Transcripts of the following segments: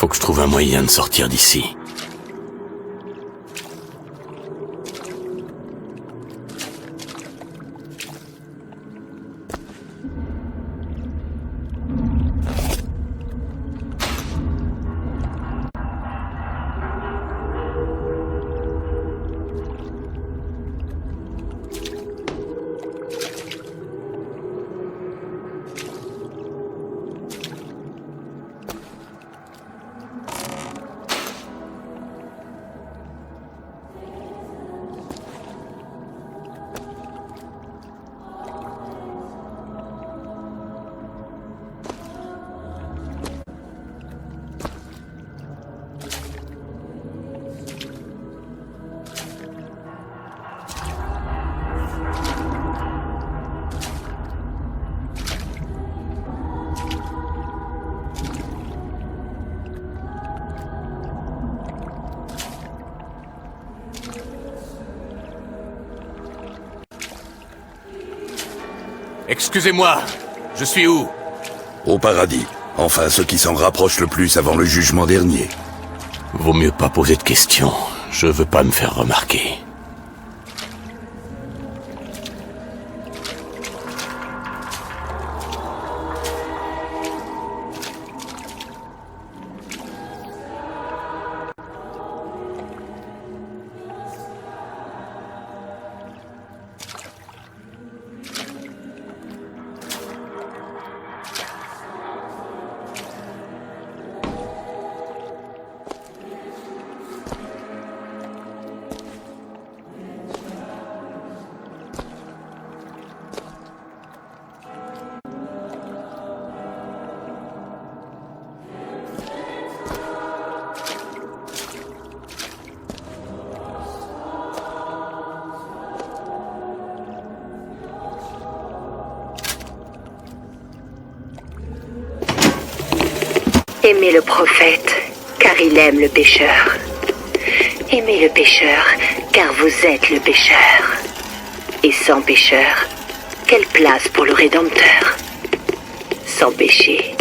Faut que je trouve un moyen de sortir d'ici. Excusez-moi, je suis où? Au paradis. Enfin, ce qui s'en rapproche le plus avant le jugement dernier. Vaut mieux pas poser de questions. Je veux pas me faire remarquer. Aimez le prophète, car il aime le pécheur. Aimez le pécheur, car vous êtes le pécheur. Et sans pécheur, quelle place pour le Rédempteur? Sans péché,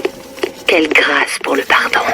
quelle grâce pour le pardon.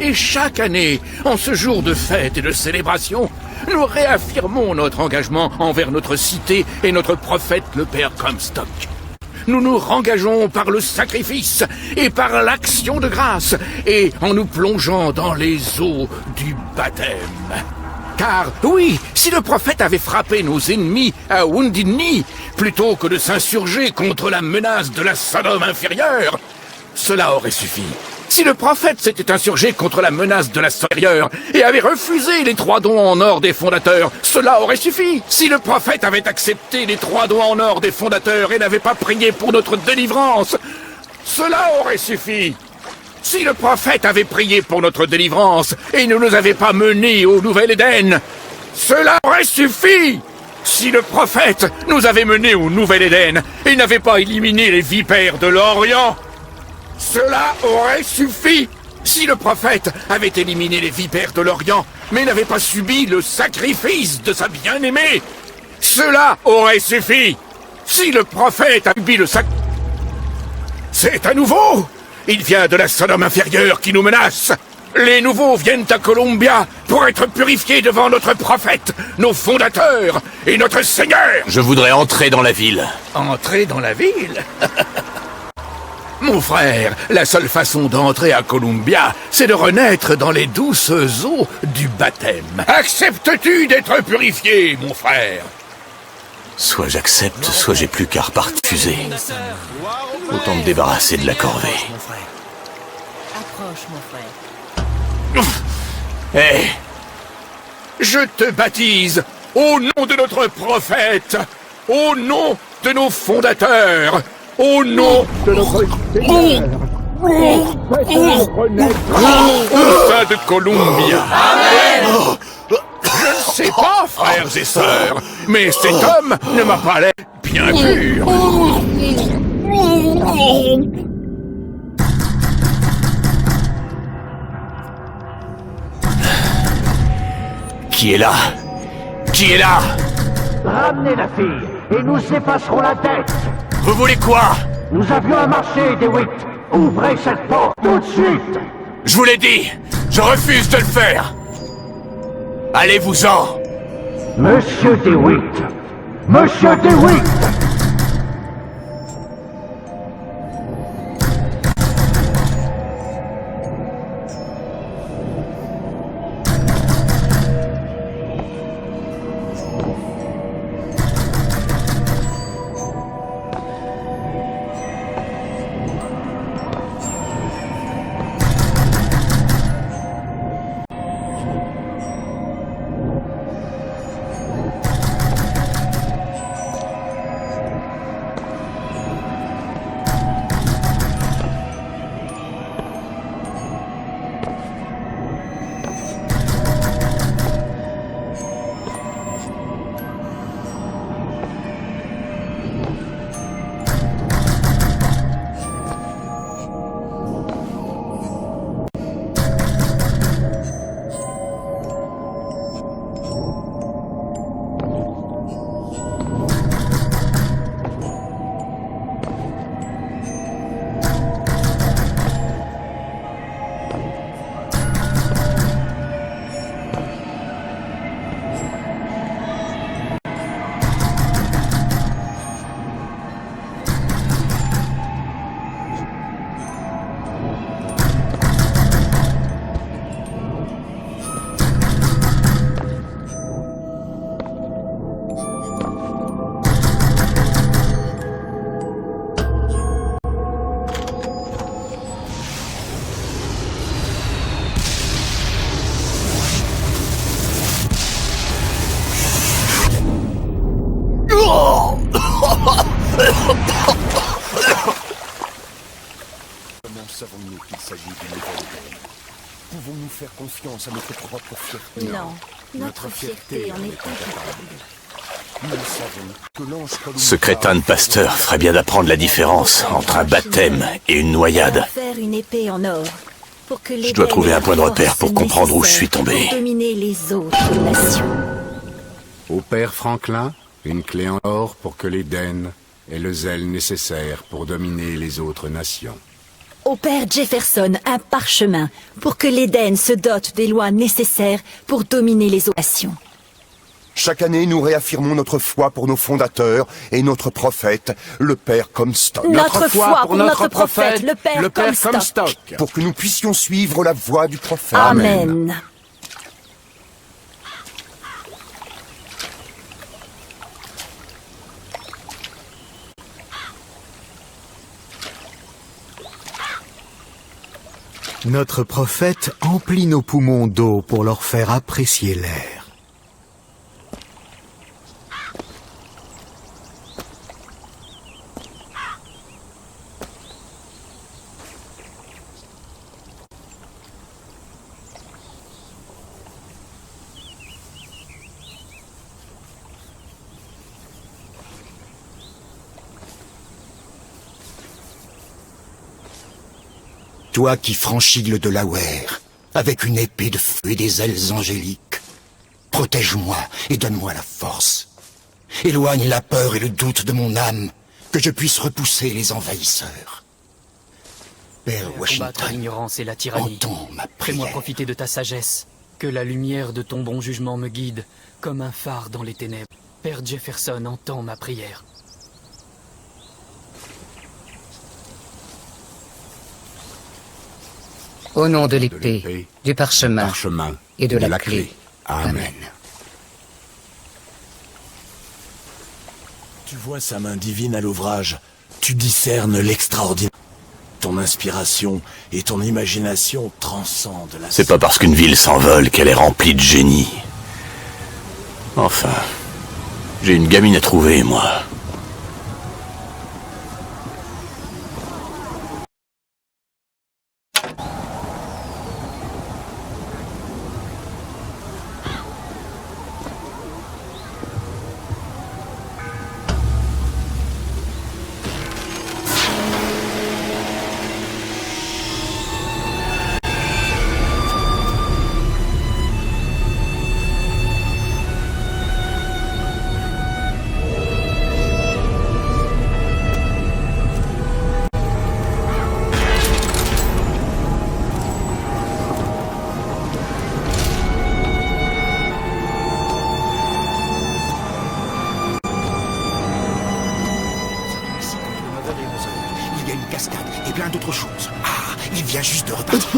Et chaque année, en ce jour de fête et de célébration, nous réaffirmons notre engagement envers notre cité et notre prophète le Père Comstock. Nous nous rengageons par le sacrifice et par l'action de grâce et en nous plongeant dans les eaux du baptême. Car, oui, si le prophète avait frappé nos ennemis à Wounded Knee, plutôt que de s'insurger contre la menace de la Sodome inférieure, cela aurait suffi. Si le prophète s'était insurgé contre la menace de la supérieure et avait refusé les 3 dons en or des fondateurs, cela aurait suffi. Si le prophète avait accepté les 3 dons en or des fondateurs et n'avait pas prié pour notre délivrance, cela aurait suffi. Si le prophète avait prié pour notre délivrance et ne nous avait pas menés au Nouvel Éden, cela aurait suffi. Si le prophète nous avait menés au Nouvel Éden et n'avait pas éliminé les vipères de l'Orient, cela aurait suffi. Si le prophète avait éliminé les vipères de l'Orient, mais n'avait pas subi le sacrifice de sa bien-aimée, cela aurait suffi. Si le prophète a subi le sacrifice... C'est à nouveau. Il vient de la Sodome inférieure qui nous menace. Les nouveaux viennent à Columbia pour être purifiés devant notre prophète, nos fondateurs et notre Seigneur. Je voudrais entrer dans la ville. Entrer dans la ville? Mon frère, la seule façon d'entrer à Columbia, c'est de renaître dans les douces eaux du baptême. Acceptes-tu d'être purifié, mon frère? Soit j'accepte, soit j'ai plus qu'à reparfuser. Autant me débarrasser de la corvée. Approche, mon frère. Hé! Je te baptise au nom de notre prophète, au nom de nos fondateurs, au nom de notre Seigneur, au sein de Columbia. Amen. Je ne sais pas, frères et sœurs, mais cet homme ne m'a pas l'air bien pur. Qui est là? Qui est là? Ramenez la fille, et nous effacerons la dette. Vous voulez quoi? Nous avions un marché, DeWitt. Ouvrez cette porte tout de suite. Je vous l'ai dit, je refuse de le faire. Allez-vous-en. Monsieur DeWitt. Monsieur DeWitt. Comment savons-nous qu'il s'agit d'une nouvelle idée? Pouvons-nous faire confiance à notre propre fierté? Non, notre fierté en est incapable. Nous savons que l'ange Columbia... Ce crétin de pasteur ferait bien d'apprendre la différence entre un baptême et une noyade. Faire une épée en or pour que les Je dois trouver un point de repère pour comprendre où je suis tombé. pour dominer les autres nations. Au père Franklin, une clé en or pour que l'Éden ait le zèle nécessaire pour dominer les autres nations. Au père Jefferson, un parchemin pour que l'Éden se dote des lois nécessaires pour dominer les autres nations. Chaque année, nous réaffirmons notre foi pour nos fondateurs et notre prophète, le père Comstock. Notre foi pour notre prophète, le père Comstock. Pour que nous puissions suivre la voie du prophète. Amen. Notre prophète emplit nos poumons d'eau pour leur faire apprécier l'air. Toi qui franchis le Delaware, avec une épée de feu et des ailes angéliques, protège-moi et donne-moi la force. Éloigne la peur et le doute de mon âme, que je puisse repousser les envahisseurs. Père Combattre Washington, l'ignorance et la tyrannie. entends ma Fais-moi prière. profiter de ta sagesse. Que la lumière de ton bon jugement me guide, comme un phare dans les ténèbres. Père Jefferson, entends ma prière. Au nom de l'épée, du parchemin, et de la clé. Amen. Tu vois sa main divine à l'ouvrage. Tu discernes l'extraordinaire. Ton inspiration et ton imagination transcendent la... C'est pas parce qu'une ville s'envole qu'elle est remplie de génie. Enfin, j'ai une gamine à trouver, moi. Il y a une cascade et plein d'autres choses. Ah, il vient juste de repartir.